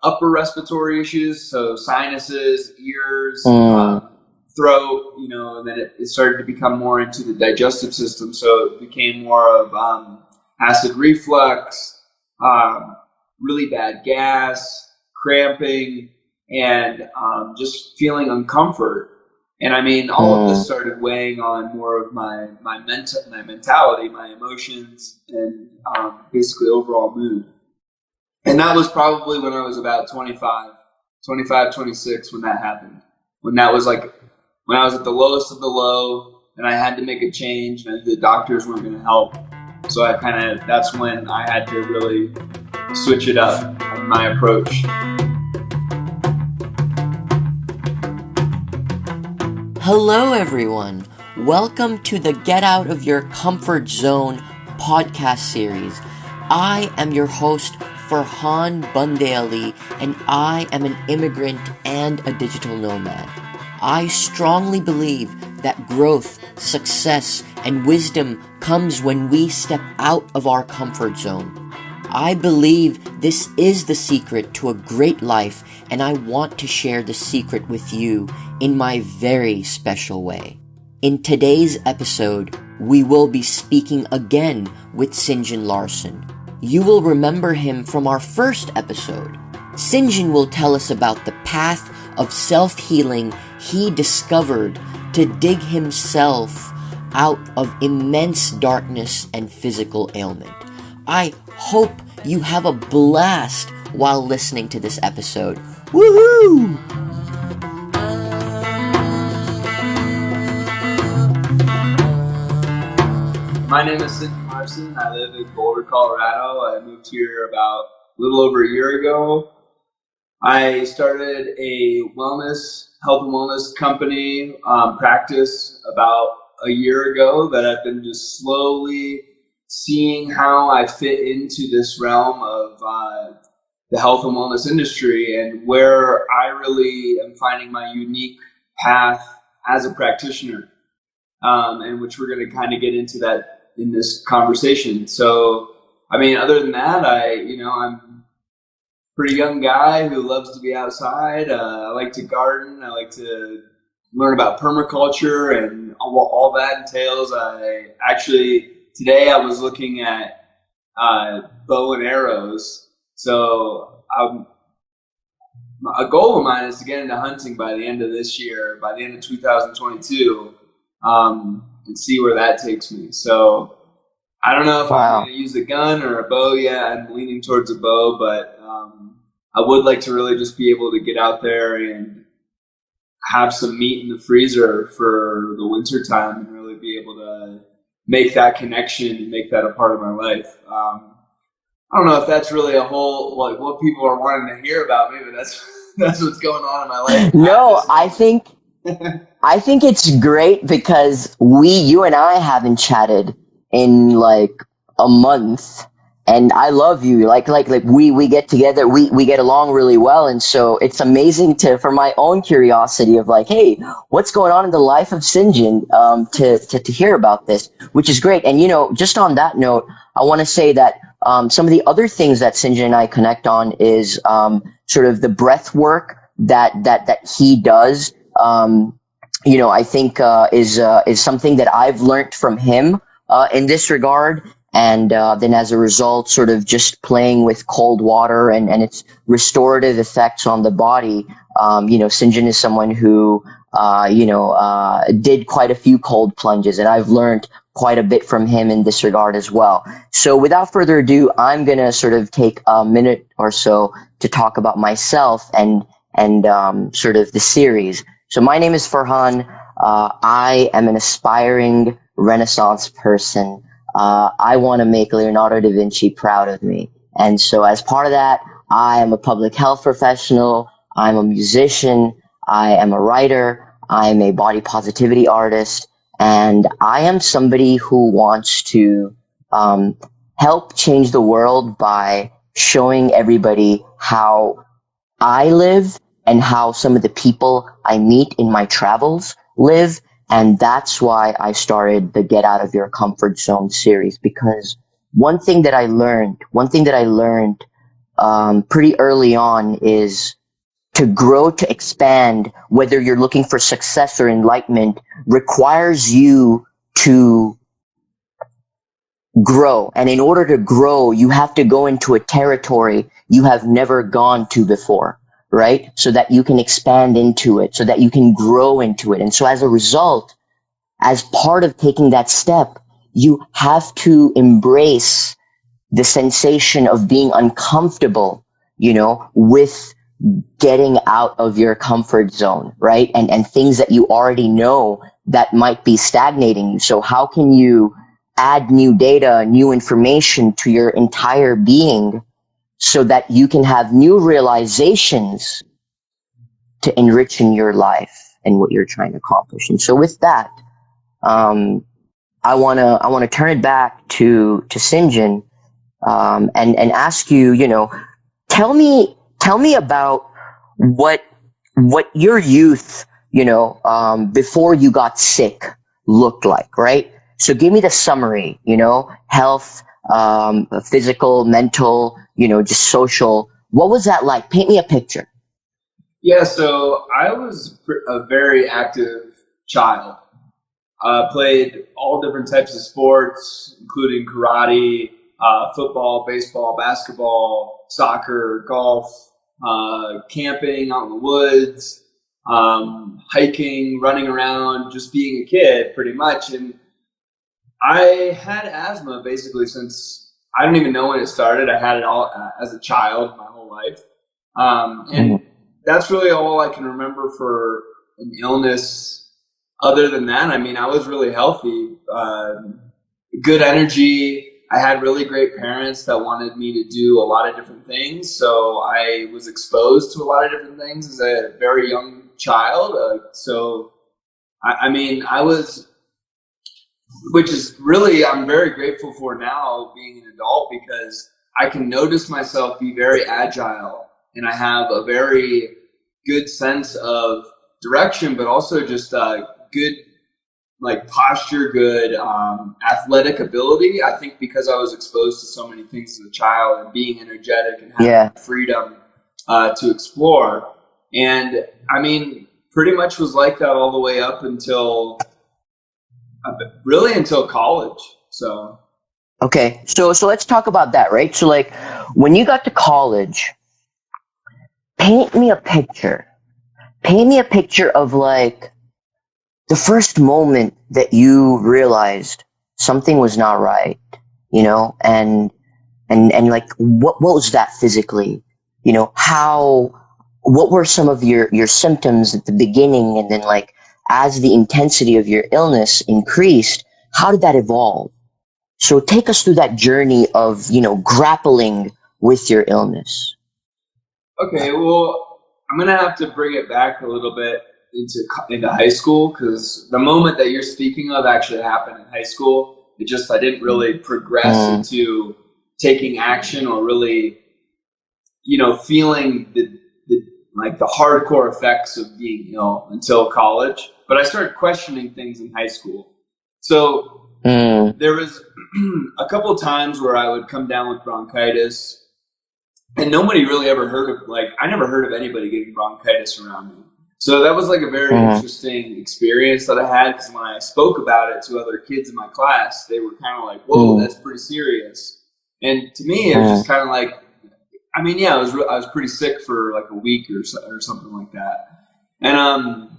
upper respiratory issues, so sinuses, ears, throat, and then it started to become more into the digestive system. So it became more of acid reflux, really bad gas, cramping, and just feeling uncomfort. And I mean, all of this started weighing on more of my mentality, my emotions, and basically overall mood. And that was probably when I was about 25, 26 when that happened. When I was at the lowest of the low, and I had to make a change, and the doctors weren't going to help. So that's when I had to really switch it up in my approach. Hello, everyone. Welcome to the Get Out of Your Comfort Zone podcast series. I am your host, Farhan Bundeali, and I am an immigrant and a digital nomad. I strongly believe that growth, success, and wisdom comes when we step out of our comfort zone. I believe this is the secret to a great life, and I want to share the secret with you in my very special way. In today's episode, we will be speaking again with SinJin Larson. You will remember him from our first episode. SinJin will tell us about the path of self-healing he discovered to dig himself out of immense darkness and physical ailment. I hope you have a blast while listening to this episode. Woohoo! My name is SinJin Larson. I live in Boulder, Colorado. I moved here about a little over a year ago. I started a health and wellness company practice about a year ago that I've been just slowly seeing how I fit into this realm of the health and wellness industry and where I really am finding my unique path as a practitioner, and which we're going to kind of get into that in this conversation. So, I mean, other than that, I'm a pretty young guy who loves to be outside. I like to garden. I like to learn about permaculture and all that entails. Today I was looking at bow and arrows. So a goal of mine is to get into hunting by the end of this year, by the end of 2022, and see where that takes me. So I don't know if I'm going to use a gun or a bow yet. I'm leaning towards a bow, but I would like to really just be able to get out there and have some meat in the freezer for the winter time and really be able to make that connection and make that a part of my life. I don't know if that's really a whole, like, what people are wanting to hear about me, but that's what's going on in my life. No, I think it's great because you and I haven't chatted in like a month, and I love you. Like we get together, we get along really well, and so it's amazing for my own curiosity of like, hey, what's going on in the life of SinJin, to hear about this, which is great. And just on that note, I want to say that some of the other things that SinJin and I connect on is sort of the breath work that he does. I think is something that I've learned from him in this regard. And then as a result, sort of just playing with cold water and its restorative effects on the body. SinJin is someone who, did quite a few cold plunges, and I've learned quite a bit from him in this regard as well. So without further ado, I'm going to sort of take a minute or so to talk about myself and sort of the series. So my name is Farhan. I am an aspiring Renaissance person. I want to make Leonardo da Vinci proud of me. And so as part of that, I am a public health professional. I'm a musician. I am a writer. I'm a body positivity artist. And I am somebody who wants to help change the world by showing everybody how I live and how some of the people I meet in my travels live. And that's why I started the Get Out of Your Comfort Zone series, because one thing that I learned pretty early on is to grow, to expand, whether you're looking for success or enlightenment, requires you to grow. And in order to grow, you have to go into a territory you have never gone to before, right? So that you can expand into it, so that you can grow into it. And so as a result, as part of taking that step, you have to embrace the sensation of being uncomfortable, with getting out of your comfort zone, right? And things that you already know that might be stagnating you. So how can you add new data, new information to your entire being so that you can have new realizations to enrich in your life and what you're trying to accomplish? And so with that, I wanna turn it back to SinJin, and ask you, tell me about what your youth, before you got sick looked like, right? So give me the summary, health, physical, mental, just social. What was that like? Paint me a picture. Yeah, so I was a very active child. Played all different types of sports, including karate, football, baseball, basketball, soccer, golf, camping out in the woods, hiking, running around, just being a kid pretty much. And I had asthma basically since I don't even know when it started. I had it all as a child my whole life. And that's really all I can remember for an illness. Other than that, I mean, I was really healthy, good energy. I had really great parents that wanted me to do a lot of different things. So I was exposed to a lot of different things as a very young child. I mean, I was, which is really, I'm very grateful for now being an adult, because I can notice myself be very agile, and I have a very good sense of direction, but also just good posture, good athletic ability. I think because I was exposed to so many things as a child and being energetic and having freedom to explore. And I mean, pretty much was like that all the way up until college. So okay, so let's talk about that, right? So when you got to college, paint me a picture. Paint me a picture of the first moment that you realized something was not right, and what was that physically? What were some of your symptoms at the beginning, and then as the intensity of your illness increased, how did that evolve? So take us through that journey of, grappling with your illness. Okay, well, I'm going to have to bring it back a little bit into high school, because the moment that you're speaking of actually happened in high school. I didn't really progress into taking action or really, feeling the hardcore effects of being ill until college. But I started questioning things in high school. So there was a couple of times where I would come down with bronchitis, and nobody really ever heard of, I never heard of anybody getting bronchitis around me. So that was a very interesting experience that I had, because when I spoke about it to other kids in my class, they were kind of like, whoa, that's pretty serious. And to me, it was just kind of I mean, yeah, I was pretty sick for a week or something like that. And,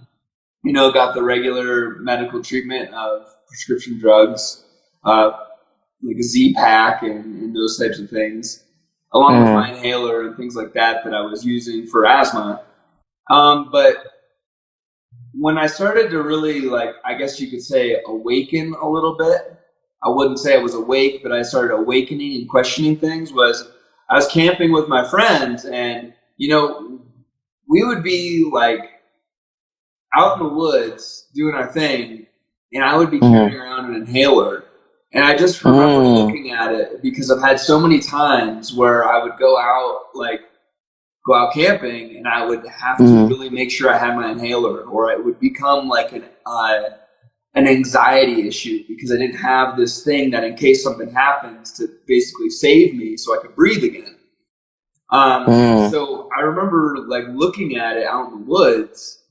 got the regular medical treatment of prescription drugs, like a Z-Pack and those types of things, along with my inhaler and things like that I was using for asthma. But when I started to really, I guess you could say, awaken a little bit, I wouldn't say I was awake, but I started awakening and questioning things, was I was camping with my friends, and, we would be out in the woods doing our thing, and I would be carrying around an inhaler. And I just remember looking at it, because I've had so many times where I would go out camping, and I would have to really make sure I had my inhaler, or it would become an anxiety issue, because I didn't have this thing that in case something happens to basically save me so I could breathe again. So I remember like looking at it out in the woods,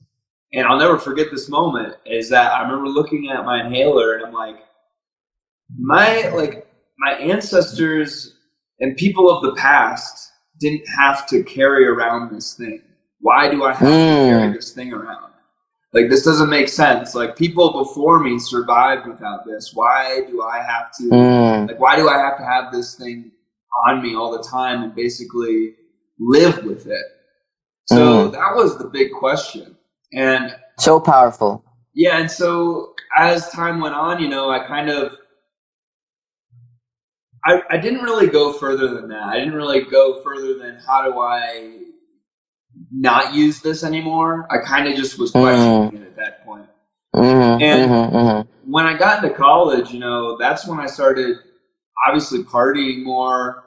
and I'll never forget this moment. Is that I remember looking at my inhaler, and I'm like, my ancestors and people of the past didn't have to carry around this thing. Why do I have to carry this thing around? Like, this doesn't make sense. Like, people before me survived without this. Why do I have to, why do I have to have this thing on me all the time and basically live with it? So that was the big question. And so powerful. Yeah. And so as time went on, I didn't really go further than that. I didn't really go further than how do I not use this anymore. I kind of just was questioning it at that point. When I got into college, that's when I started obviously partying more,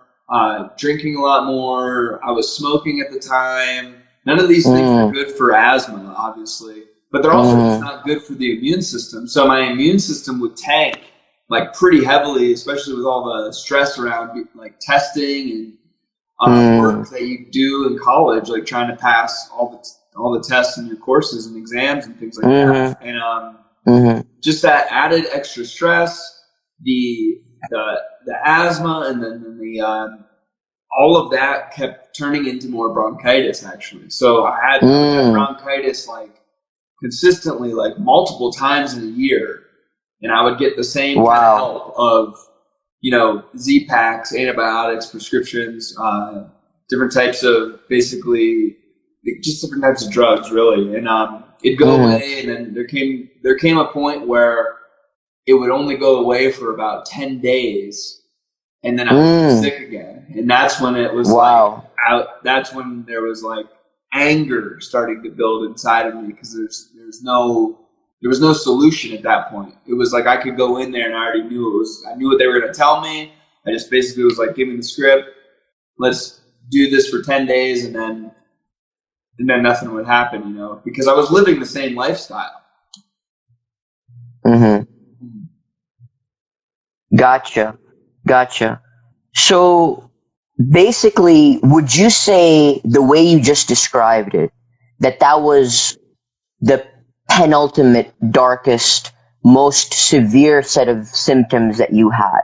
drinking a lot more. I was smoking at the time. None of these things are good for asthma, obviously, but they're also just not good for the immune system. So my immune system would tank like pretty heavily, especially with all the stress around like testing and work that you do in college, like trying to pass all the tests in your courses and exams and things like that. And just that added extra stress, the asthma, and then the all of that kept turning into more bronchitis, actually. So I had bronchitis like consistently, like multiple times in a year. And I would get the same kind of help of, Z-Packs, antibiotics, prescriptions, different types of basically just different types of drugs, really. And it'd go away, and then there came a point where it would only go away for about 10 days, and then I would be sick again. And that's when it was that's when there was like anger starting to build inside of me, because there was no solution at that point. It was like I could go in there and I already knew I knew what they were going to tell me. I just basically was like, give me the script. Let's do this for 10 days, and then nothing would happen, because I was living the same lifestyle. Gotcha. So basically, would you say the way you just described it, that was the penultimate, darkest, most severe set of symptoms that you had?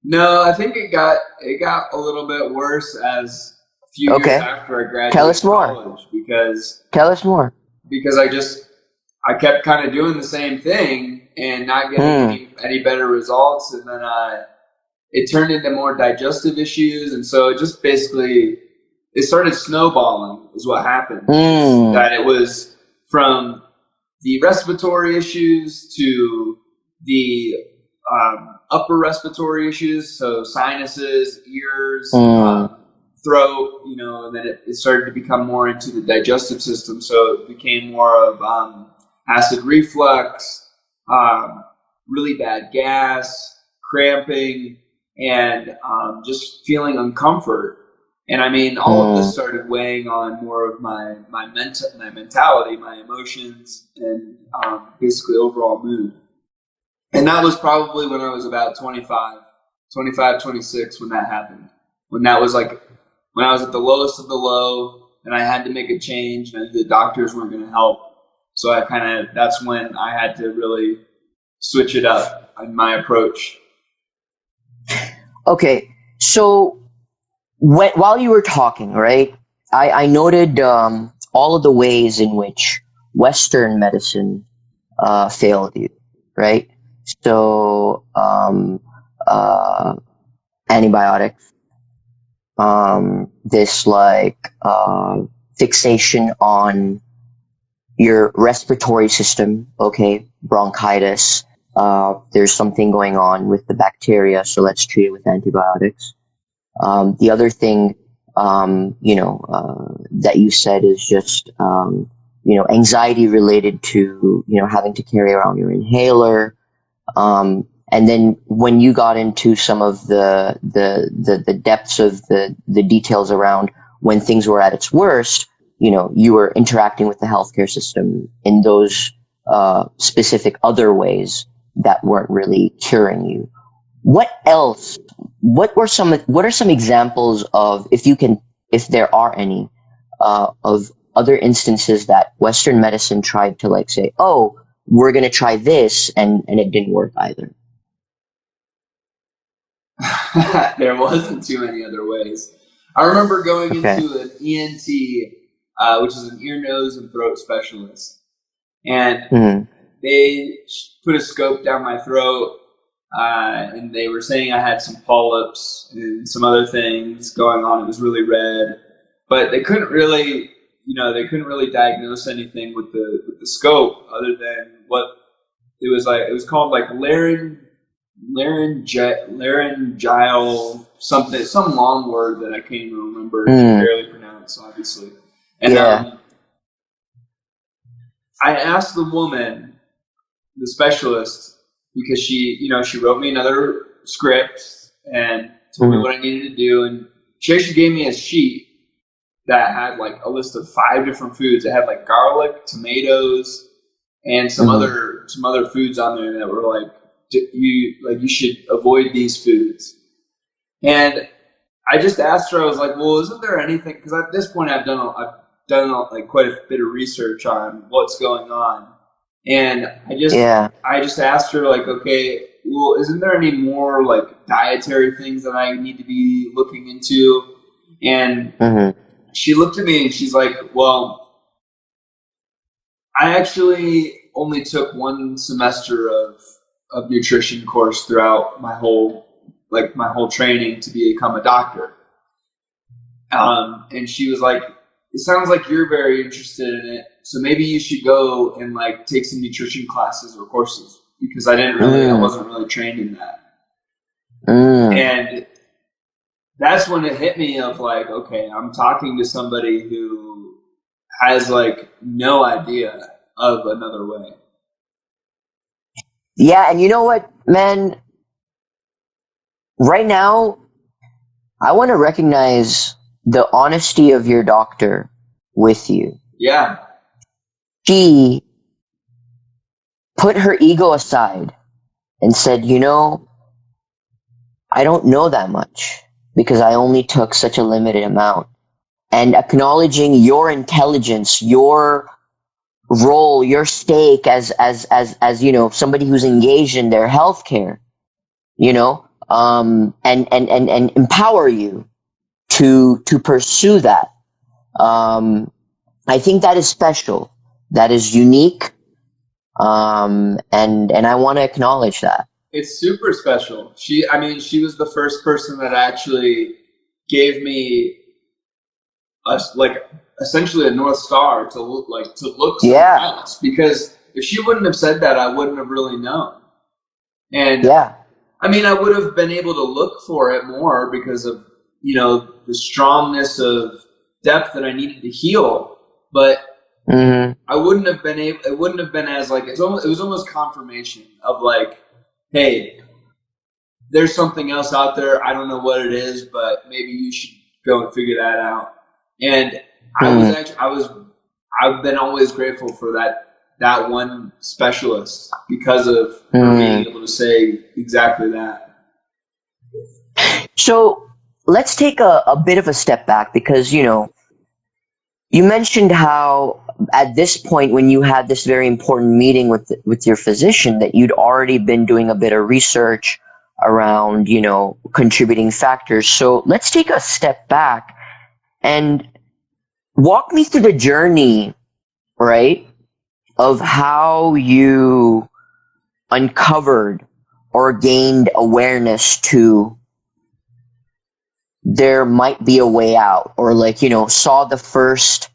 No, I think it got a little bit worse as a few years after I graduated college. Tell us more. Because I kept kind of doing the same thing and not getting any better results, and then it turned into more digestive issues, and so it just basically it started snowballing is what happened. That it was from the respiratory issues to the upper respiratory issues, so sinuses, ears, throat, and then it started to become more into the digestive system, so it became more of acid reflux, really bad gas, cramping, and just feeling uncomfort. And I mean, all of this started weighing on more of my mentality, my emotions, and basically overall mood. And that was probably when I was about 25, 26 when that happened. When I was at the lowest of the low, and I had to make a change, and the doctors weren't going to help. So that's when I had to really switch it up in my approach. Okay, so while you were talking, right, I noted all of the ways in which Western medicine failed you, right? So antibiotics, this fixation on your respiratory system, bronchitis. There's something going on with the bacteria, so let's treat it with antibiotics. The other thing, that you said is just, anxiety related to, having to carry around your inhaler. And then when you got into some of the depths of the details around when things were at its worst, you were interacting with the healthcare system in those specific other ways that weren't really curing you. what else? What are some examples of, if there are any, of other instances that Western medicine tried to like say, oh, we're gonna try this, and it didn't work either. There wasn't too many other ways. I remember going Okay. into an ENT, which is an ear, nose, and throat specialist, and Mm-hmm. they put a scope down my throat, and they were saying I had some polyps and some other things going on. It was really red, but they couldn't really, they couldn't really diagnose anything with the scope other than what it was like. It was called like laryngeal something, some long word that I can't even remember. I can barely pronounce, obviously. And Yeah. I asked the woman, the specialist, because she wrote me another script and told me what I needed to do, and she actually gave me a sheet that had like a list of 5 different foods. It had like garlic, tomatoes, and some other foods on there that were like you should avoid these foods. And I just asked her. I was like, well, isn't there anything? Because at this point, I've done like quite a bit of research on what's going on, and I just asked her like, okay, well, isn't there any more like dietary things that I need to be looking into? And she looked at me and she's like, well, I actually only took 1 semester of nutrition course throughout my whole training to become a doctor. And she was like, it sounds like you're very interested in it, so maybe you should go and like take some nutrition classes or courses, because I wasn't really trained in that. And that's when it hit me of like, okay, I'm talking to somebody who has like no idea of another way. Yeah, and you know what, man? Right now, I want to recognize the honesty of your doctor with you. Yeah. She put her ego aside and said, I don't know that much because I only took such a limited amount. And acknowledging your intelligence, your role, your stake as somebody who's engaged in their healthcare, and empower you to pursue that. I think that is special. That is unique. And I want to acknowledge that. It's super special. She was the first person that actually gave me essentially a North Star to look somewhere else. Because if she wouldn't have said that, I wouldn't have really known. And I would have been able to look for it more because of the strongness of depth that I needed to heal, but I wouldn't have been able. It wouldn't have been as like it was almost confirmation of like, hey, there's something else out there. I don't know what it is, but maybe you should go and figure that out. And I've been always grateful for that one specialist because of her being able to say exactly that. So let's take a bit of a step back because, you mentioned how at this point when you had this very important meeting with your physician that you'd already been doing a bit of research around, contributing factors. So let's take a step back and walk me through the journey, right, of how you uncovered or gained awareness to there might be a way out, or like, saw the first,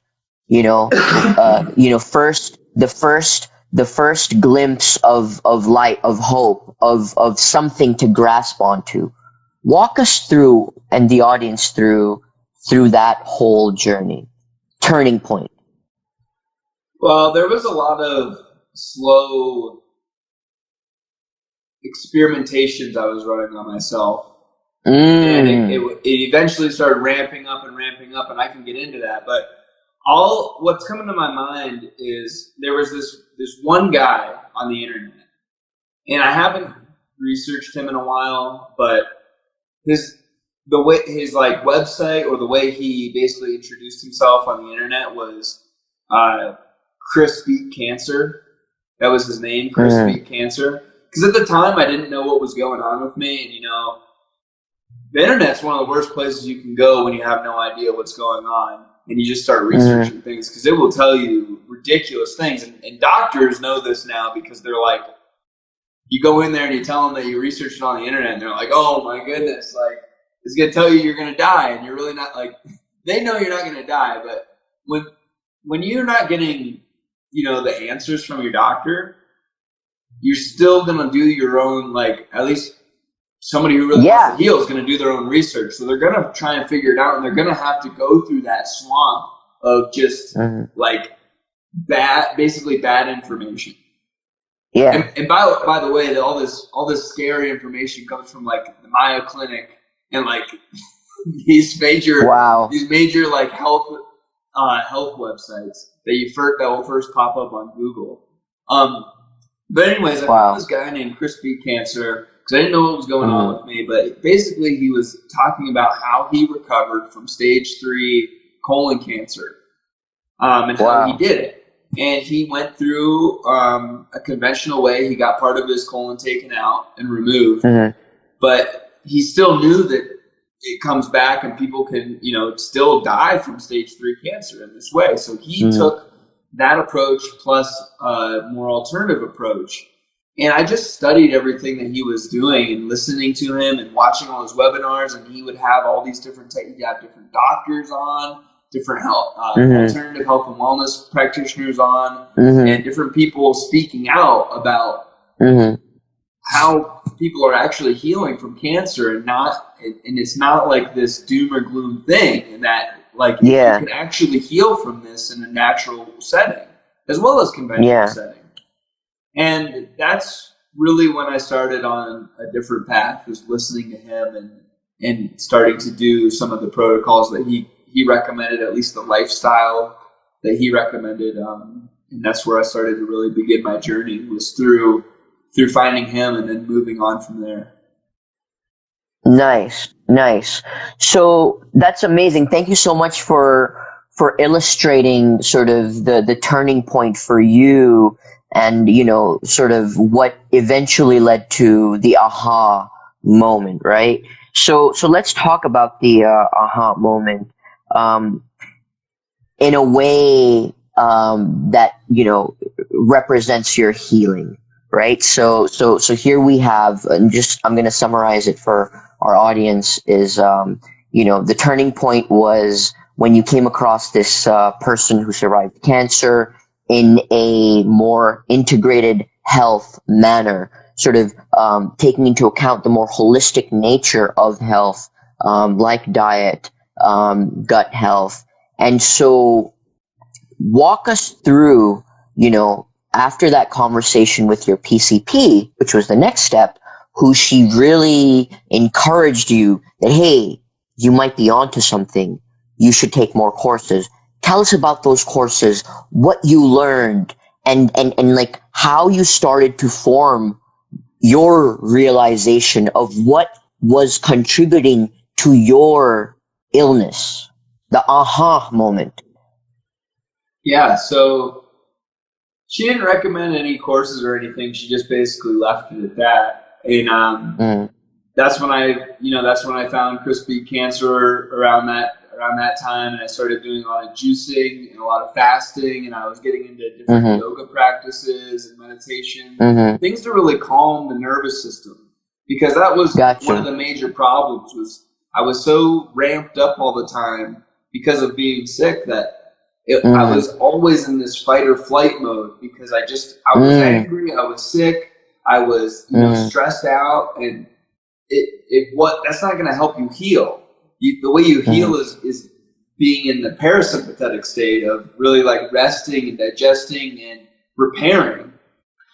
the first glimpse of light, of hope, of something to grasp onto. Walk us through, and the audience through that whole journey, turning point. Well, there was a lot of slow experimentations I was running on myself. And it eventually started ramping up, and I can get into that. But what's coming to my mind is there was this one guy on the internet, and I haven't researched him in a while, but his like website, or the way he basically introduced himself on the internet, was Chris Beat Cancer. That was his name, Chris Beat Cancer. Because at the time, I didn't know what was going on with me, and the internet's one of the worst places you can go when you have no idea what's going on, and you just start researching things, because it will tell you ridiculous things. And doctors know this now, because they're like, you go in there and you tell them that you researched it on the internet, and they're like, oh my goodness, like, it's going to tell you you're going to die, and you're really not, like, they know you're not going to die, but when you're not getting, the answers from your doctor, you're still going to do your own, like, at least somebody who really wants to heal is going to do their own research. So they're going to try and figure it out, and they're going to have to go through that swamp of just like basically bad information. Yeah. And by the way, all this scary information comes from like the Mayo Clinic and like these major like health websites that will first pop up on Google. But anyways, I found this guy named Chris Beat Cancer, because I didn't know what was going on with me, but basically he was talking about how he recovered from stage 3 colon cancer, and how he did it. And he went through a conventional way. He got part of his colon taken out and removed, but he still knew that it comes back and people can, still die from stage 3 cancer in this way. So he took that approach plus a more alternative approach. And I just studied everything that he was doing and listening to him and watching all his webinars. And he would have all these different he'd have different doctors on, different health, alternative health and wellness practitioners on, and different people speaking out about how people are actually healing from cancer, and it's not like this doom or gloom thing, and that like you can actually heal from this in a natural setting as well as conventional setting. And that's really when I started on a different path, was listening to him and starting to do some of the protocols that he recommended, at least the lifestyle that he recommended. And that's where I started to really begin my journey, was through finding him and then moving on from there. Nice. So that's amazing. Thank you so much for illustrating sort of the turning point for you, and sort of what eventually led to the aha moment, right? So let's talk about the aha moment in a way that represents your healing, right? So here we have, and I'm going to summarize it for our audience, is the turning point was when you came across this person who survived cancer in a more integrated health manner, sort of taking into account the more holistic nature of health, like diet, gut health. And so walk us through, after that conversation with your PCP, which was the next step, who she really encouraged you that, hey, you might be onto something. You should take more courses. Tell us about those courses, what you learned, and like how you started to form your realization of what was contributing to your illness, the aha moment. Yeah, so she didn't recommend any courses or anything. She just basically left it at that. And that's when I found Chris Beat Cancer around that time, and I started doing a lot of juicing and a lot of fasting, and I was getting into different yoga practices and meditation, things to really calm the nervous system, because that was one of the major problems. Was I was so ramped up all the time because of being sick that I was always in this fight or flight mode, because I was angry, I was sick, I was stressed out, and that's not going to help you heal. The way you heal is being in the parasympathetic state of really like resting and digesting and repairing.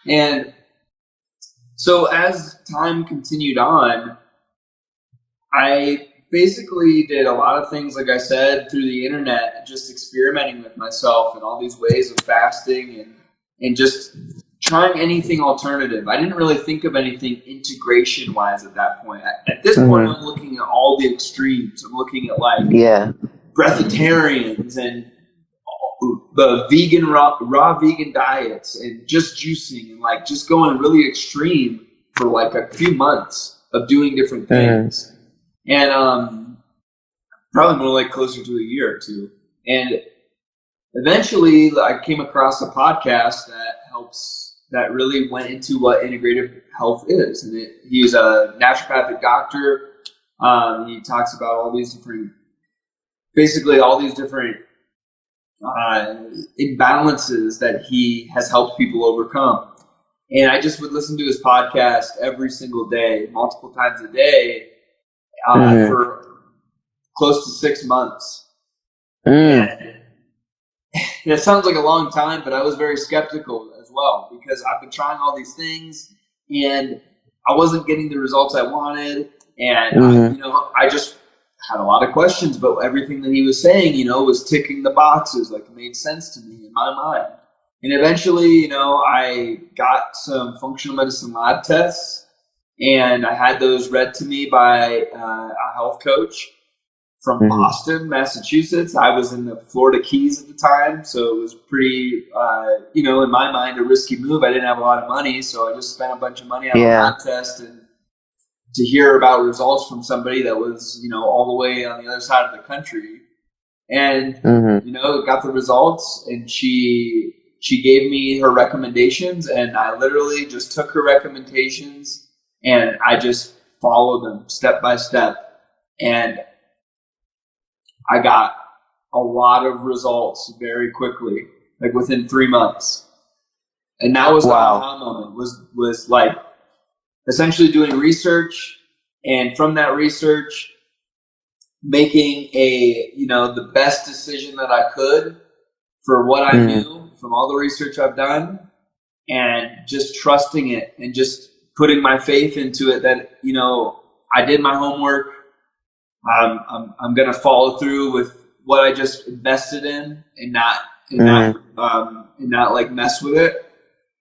And so as time continued on, I basically did a lot of things, like I said, through the internet, just experimenting with myself and all these ways of fasting and just trying anything alternative. I didn't really think of anything integration wise at that point. At this point, I'm looking at all the extremes. I'm looking at like breatharians and the vegan raw vegan diets and just juicing and like just going really extreme for like a few months of doing different things. And probably more like closer to a year or two. And eventually I came across a podcast that really went into what integrative health is. And he's a naturopathic doctor. He talks about all these different imbalances that he has helped people overcome. And I just would listen to his podcast every single day, multiple times a day, for close to 6 months. And it sounds like a long time, but I was very skeptical as well because I've been trying all these things and I wasn't getting the results I wanted. And, I just had a lot of questions, but everything that he was saying, was ticking the boxes. Like it made sense to me in my mind. And eventually, I got some functional medicine lab tests and I had those read to me by a health coach from Boston, Massachusetts. I was in the Florida Keys at the time, so it was pretty, in my mind, a risky move. I didn't have a lot of money, so I just spent a bunch of money on a lab test. And to hear about results from somebody that was, all the way on the other side of the country, and got the results, and she gave me her recommendations, and I literally just took her recommendations and I just followed them step by step, and I got a lot of results very quickly, like within 3 months. And that was the aha moment, was like essentially doing research, and from that research, making the best decision that I could for what I knew from all the research I've done, and just trusting it and just putting my faith into it that, I did my homework. I'm going to follow through with what I just invested in and not like mess with it.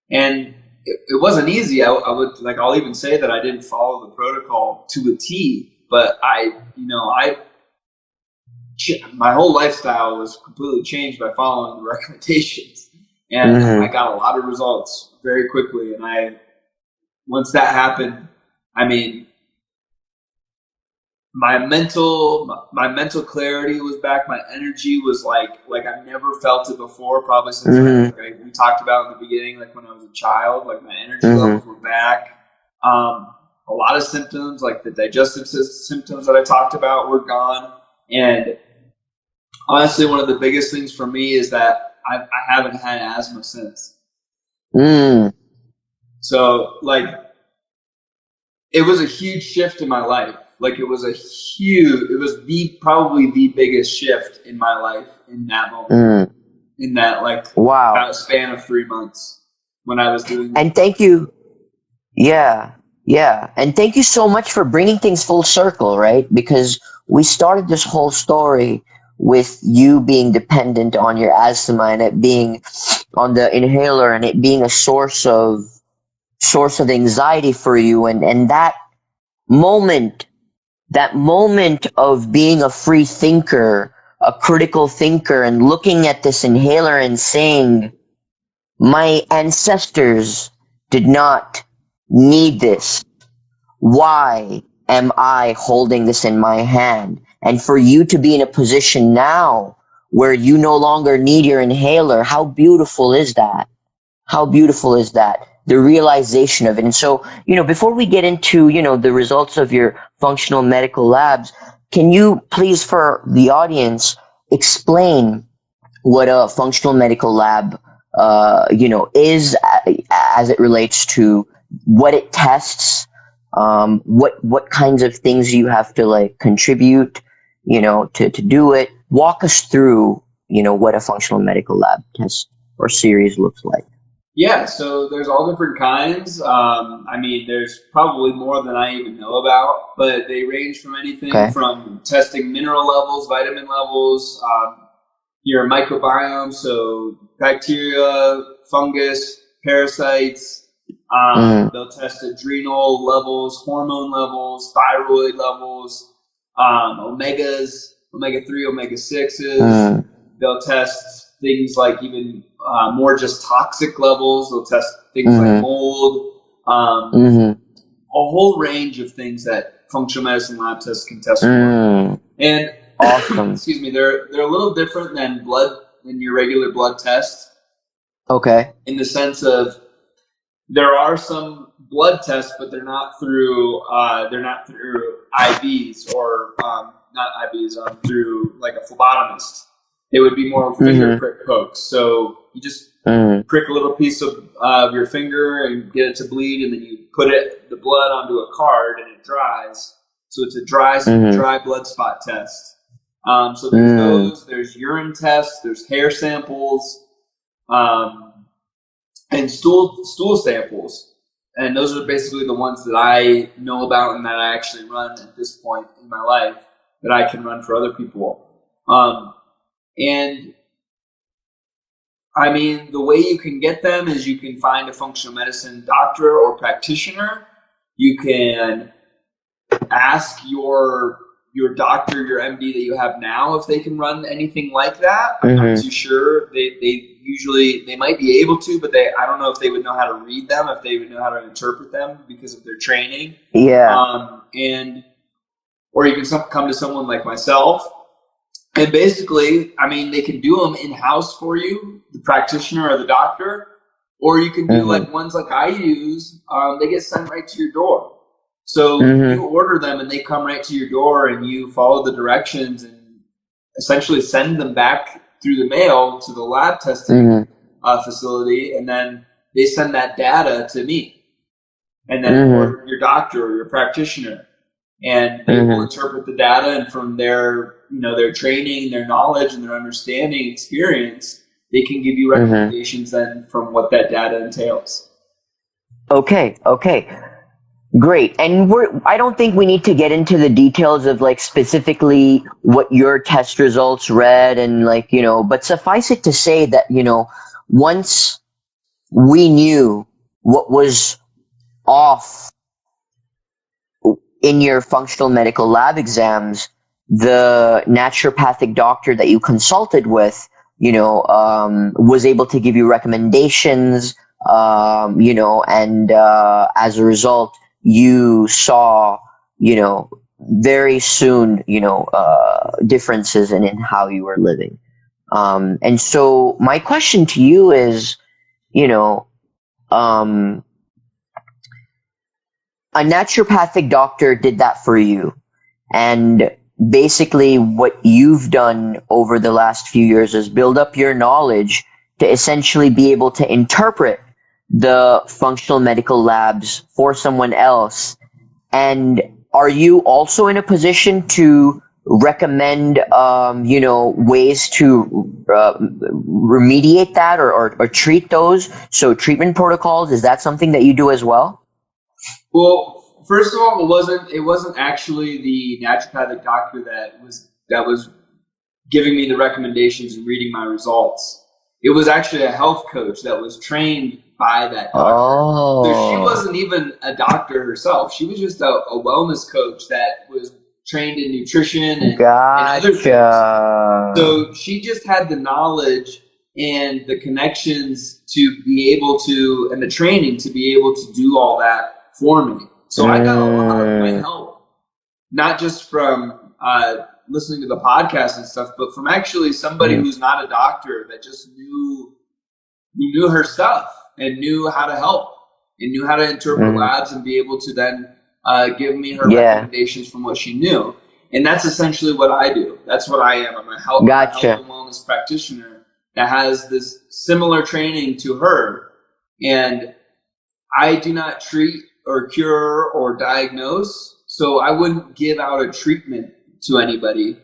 And it wasn't easy. I'll even say that I didn't follow the protocol to a T, but my whole lifestyle was completely changed by following the recommendations, and I got a lot of results very quickly. And once that happened, my mental clarity was back. My energy was like I've never felt it before, probably since we talked about in the beginning, like when I was a child. Like my energy levels were back. A lot of symptoms, like the digestive symptoms that I talked about, were gone. And honestly, one of the biggest things for me is that I haven't had asthma since. So like, it was a huge shift in my life. Like it was probably the biggest shift in my life in that moment, in that span of 3 months when I was doing that. And thank you. Yeah. And thank you so much for bringing things full circle, right? Because we started this whole story with you being dependent on your asthma and it being on the inhaler and it being a source of anxiety for you. And that moment of being a free thinker, a critical thinker, and looking at this inhaler and saying, my ancestors did not need this. Why am I holding this in my hand? And for you to be in a position now where you no longer need your inhaler, how beautiful is that? How beautiful is that? The realization of it. And so, before we get into, the results of your functional medical labs, can you please, for the audience, explain what a functional medical lab, is as it relates to what it tests, what kinds of things you have to contribute, to do it. Walk us through, what a functional medical lab test or series looks like. Yeah, so there's all different kinds. There's probably more than I even know about, but they range from anything from testing mineral levels, vitamin levels, your microbiome, so bacteria, fungus, parasites. They'll test adrenal levels, hormone levels, thyroid levels, omegas, omega-3, omega-6s. They'll test things like even more just toxic levels. They'll test things like mold, a whole range of things that functional medicine lab tests can test for. And awesome. excuse me, they're a little different than your regular blood test. Okay. In the sense of there are some blood tests, but they're not through IVs or not IVs, through like a phlebotomist. They would be more finger prick pokes. So you just prick a little piece of your finger and get it to bleed, and then you put the blood onto a card and it dries. So it's a dry blood spot test. So there's those. There's urine tests. There's hair samples, and stool samples. And those are basically the ones that I know about and that I actually run at this point in my life that I can run for other people. And I mean, the way you can get them is you can find a functional medicine doctor or practitioner. You can ask your doctor, your MD that you have now, if they can run anything like that. I'm not too sure. They might be able to, but I don't know if they would know how to read them, if they would know how to interpret them because of their training. Yeah. Or you can come to someone like myself. And basically, I mean, they can do them in-house for you, the practitioner or the doctor, or you can do like ones like I use. They get sent right to your door. So you order them and they come right to your door, and you follow the directions and essentially send them back through the mail to the lab testing facility, and then they send that data to me, and then or your doctor or your practitioner, and they will interpret the data, and from their training, their knowledge, and their understanding experience, they can give you recommendations then from what that data entails. Okay. Great. And I don't think we need to get into the details of like specifically what your test results read and like, but suffice it to say that, once we knew what was off in your functional medical lab exams, the naturopathic doctor that you consulted with, was able to give you recommendations, and as a result, you saw, very soon, differences in how you were living. And so my question to you is, a naturopathic doctor did that for you. And basically what you've done over the last few years is build up your knowledge to essentially be able to interpret the functional medical labs for someone else. And are you also in a position to recommend, ways to remediate that or treat those? So treatment protocols, is that something that you do as well? Well, first of all, it wasn't actually the naturopathic doctor that was giving me the recommendations and reading my results. It was actually a health coach that was trained by that doctor. Oh. So she wasn't even a doctor herself. She was just a wellness coach that was trained in nutrition and other things. So she just had the knowledge and the connections to be able to, and the training to be able to do all that for me. So I got a lot of my help, not just from listening to the podcast and stuff, but from actually somebody who's not a doctor that just knew her stuff and knew how to help and knew how to interpret labs and be able to then give me her recommendations from what she knew. And that's essentially what I do. That's what I am. I'm a health and wellness practitioner that has this similar training to her. And I do not treat or cure or diagnose, so I wouldn't give out a treatment to anybody.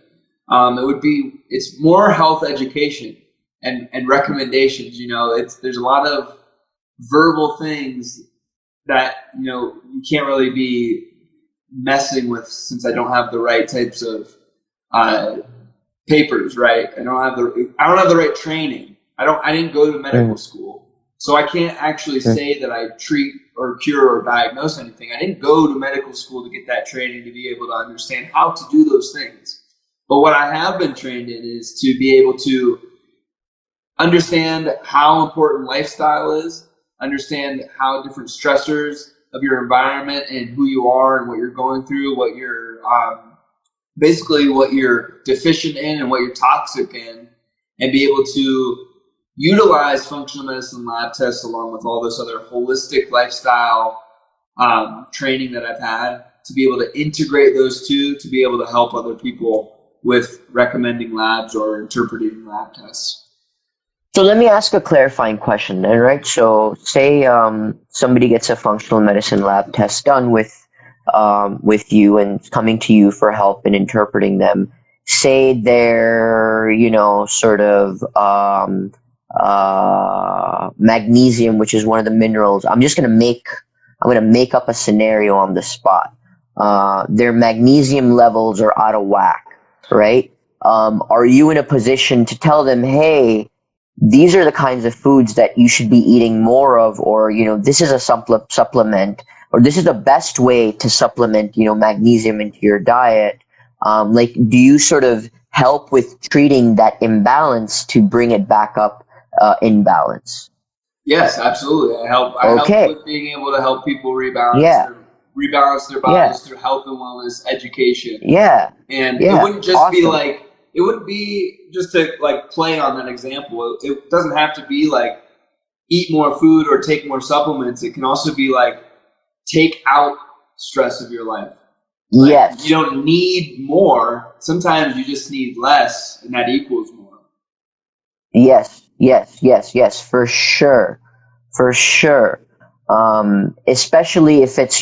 It's more health education and recommendations. There's a lot of verbal things that you can't really be messing with, since I don't have the right types of papers, right? I don't have the right training. I didn't go to medical school, So I can't actually say that I treat or cure or diagnose anything. I didn't go to medical school to get that training to be able to understand how to do those things. But what I have been trained in is to be able to understand how important lifestyle is, understand how different stressors of your environment and who you are and what you're going through, what you're basically what you're deficient in and what you're toxic in, and be able to utilize functional medicine lab tests along with all this other holistic lifestyle training that I've had to be able to integrate those two to be able to help other people with recommending labs or interpreting lab tests. So let me ask a clarifying question then, right? So say somebody gets a functional medicine lab test done with you and coming to you for help in interpreting them. Say they're, sort of magnesium, which is one of the minerals. I'm gonna make up a scenario on the spot. Their magnesium levels are out of whack, right? Are you in a position to tell them, hey, these are the kinds of foods that you should be eating more of, or, this is a supplement, or this is the best way to supplement, magnesium into your diet. Do you sort of help with treating that imbalance to bring it back up in balance? Yes, absolutely. I help with being able to help people rebalance their bodies through health and wellness education. And it wouldn't just be like, it wouldn't be just to like play on that example. It doesn't have to be like eat more food or take more supplements. It can also be like take out stress of your life. Like, you don't need more. Sometimes you just need less, and that equals more. Yes, for sure. Especially if it's,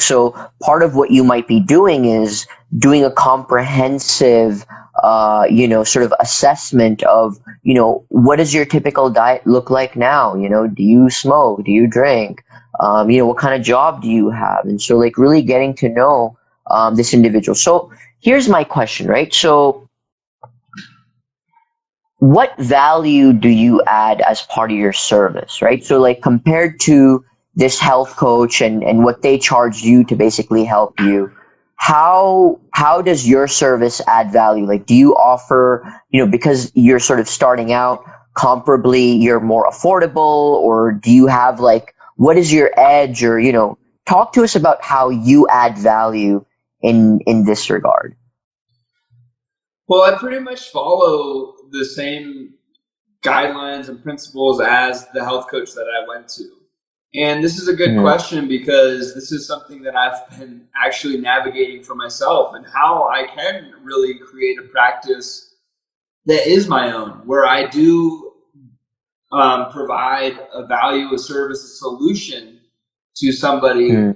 so part of what you might be doing is doing a comprehensive, sort of assessment of, what does your typical diet look like now? Do you smoke? Do you drink? What kind of job do you have? And so like really getting to know this individual. So here's my question, right? So what value do you add as part of your service, right? So like compared to this health coach and what they charge you to basically help you, how does your service add value? Like, do you offer, because you're sort of starting out comparably, you're more affordable, or do you have like, what is your edge, or, talk to us about how you add value in this regard. Well, I pretty much follow the same guidelines and principles as the health coach that I went to. And this is a good question because this is something that I've been actually navigating for myself and how I can really create a practice that is my own, where I do provide a value, a service, a solution to somebody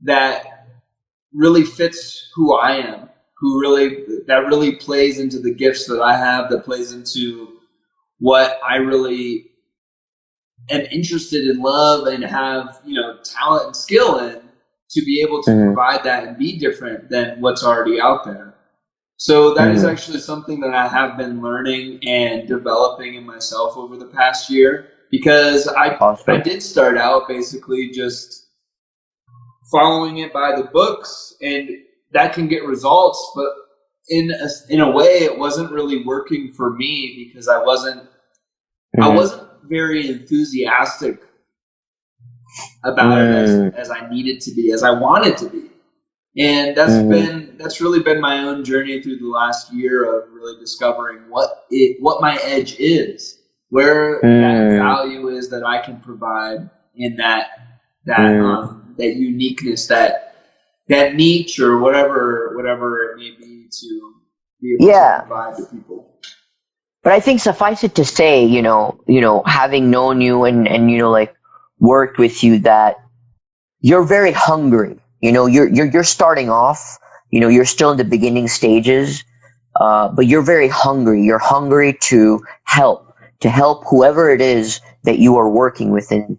that really fits who I am, that really plays into the gifts that I have, that plays into what I really am interested in, love, and have, talent and skill in, to be able to provide that and be different than what's already out there. So that is actually something that I have been learning and developing in myself over the past year, because I did start out basically just following it by the books, and that can get results, but in a way it wasn't really working for me because I wasn't very enthusiastic about it as I needed to be, as I wanted to be. And that's really been my own journey through the last year of really discovering what my edge is, where that value is that I can provide in that uniqueness, that niche, or whatever it may be, to be able to provide to people. But I think suffice it to say, having known you and like worked with you, that you're very hungry. You're starting off. You're still in the beginning stages, but you're very hungry. You're hungry to help whoever it is that you are working with, and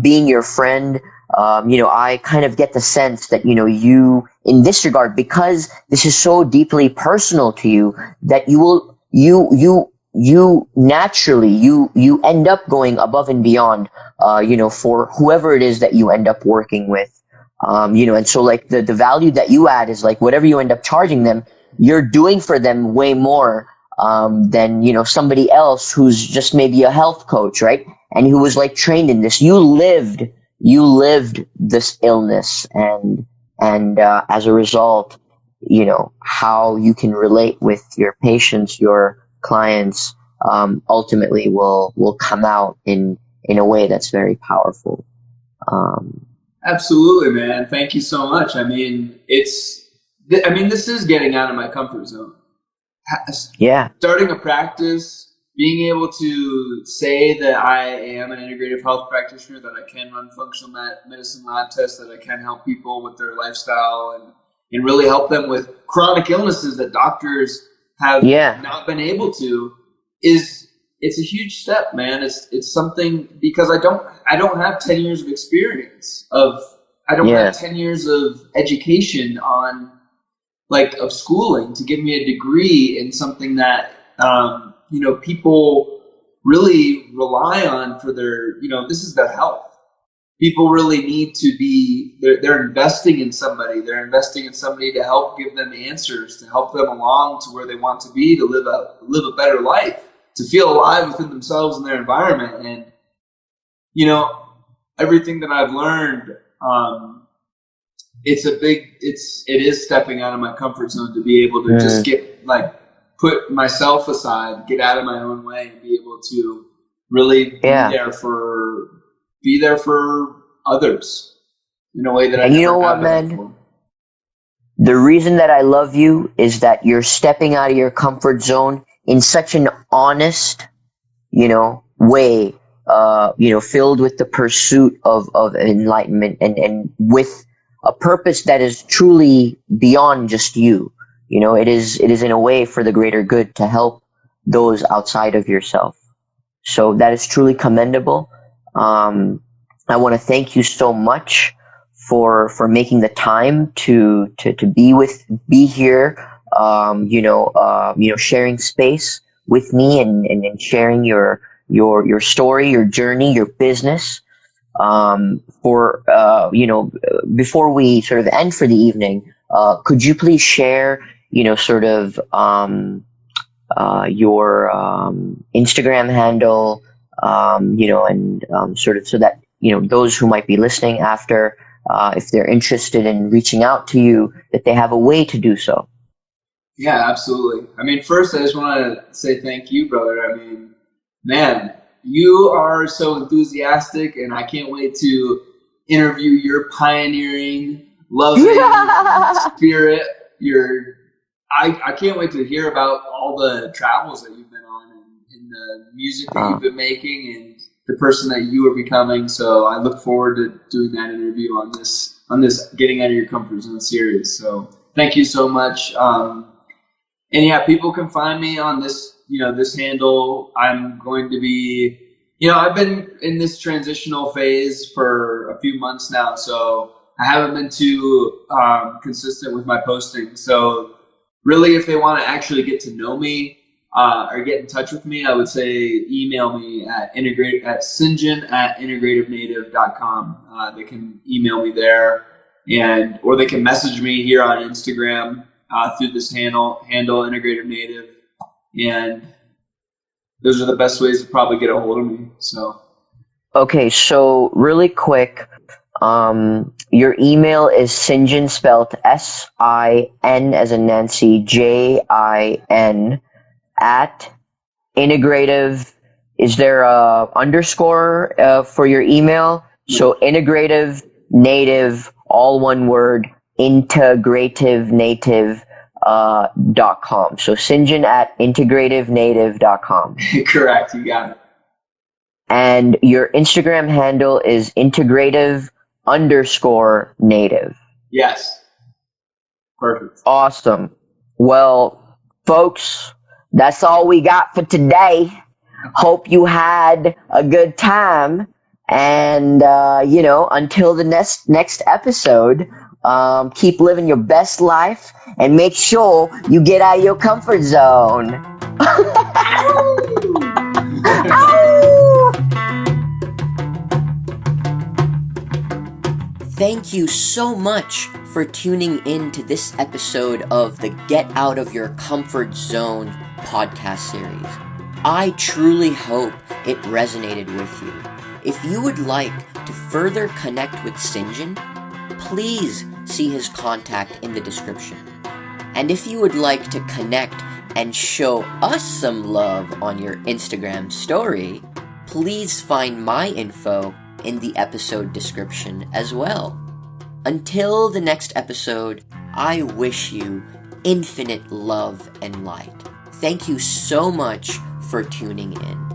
being your friend. I kind of get the sense that, you, in this regard, because this is so deeply personal to you, that you you naturally you end up going above and beyond, for whoever it is that you end up working with. And so like the value that you add is like whatever you end up charging them, you're doing for them way more than somebody else who's just maybe a health coach, right? And who was like trained in this. You lived this illness, and as a result, how you can relate with your patients, your clients, ultimately will come out in a way that's very powerful. Absolutely, man. Thank you so much. I mean, this is getting out of my comfort zone. Yeah. Starting a practice, being able to say that I am an integrative health practitioner, that I can run functional medicine lab tests, that I can help people with their lifestyle and really help them with chronic illnesses that doctors have not been able to, it's a huge step, man. It's something, because I don't have 10 years of experience I don't have 10 years of education of schooling to give me a degree in something that people really rely on for their, this is their health. People really need to be, they're investing in somebody. They're investing in somebody to help give them answers, to help them along to where they want to be, to live a better life, to feel alive within themselves and their environment. And, everything that I've learned, it is stepping out of my comfort zone to be able to just put myself aside, get out of my own way, and be able to really be there for others in a way that I never have been before. The reason that I love you is that you're stepping out of your comfort zone in such an honest, way, filled with the pursuit of enlightenment and with a purpose that is truly beyond just you. It is in a way for the greater good to help those outside of yourself. So that is truly commendable. I want to thank you so much for making the time to be here, sharing space with me and sharing your story, your journey, your business. Before we sort of end for the evening, could you please share, your Instagram handle, sort of so that, those who might be listening after, if they're interested in reaching out to you, that they have a way to do so. Yeah, absolutely. I mean, first, I just want to say thank you, brother. I mean, man, you are so enthusiastic, and I can't wait to interview your pioneering, loving spirit. I can't wait to hear about all the travels that you've been on and the music that you've been making and the person that you are becoming. So I look forward to doing that interview on this Getting Out of Your Comfort Zone series. So thank you so much. And yeah, people can find me on this handle. I'm going to be, I've been in this transitional phase for a few months now, so I haven't been too consistent with my posting. So really, if they want to actually get to know me or get in touch with me, I would say email me at SinJin@integrativenative.com. They can email me there, or they can message me here on Instagram through this handle Integrative Native, and those are the best ways to probably get a hold of me. So okay, so really quick, your email is SinJin, spelled SIN as in Nancy, JIN, at integrative. Is there a underscore for your email? So integrative native, all one word, integrativenative.com. So SinJin at integrativenative.com. Correct, you got it. And your Instagram handle is integrative_native. Yes. Perfect. Awesome. Well, folks, that's all we got for today. Hope you had a good time. And, until the next episode, keep living your best life and make sure you get out of your comfort zone. Thank you so much for tuning in to this episode of the Get Out of Your Comfort Zone podcast series. I truly hope it resonated with you. If you would like to further connect with SinJin, please see his contact in the description. And if you would like to connect and show us some love on your Instagram story, please find my info in the episode description as well. Until the next episode, I wish you infinite love and light. Thank you so much for tuning in.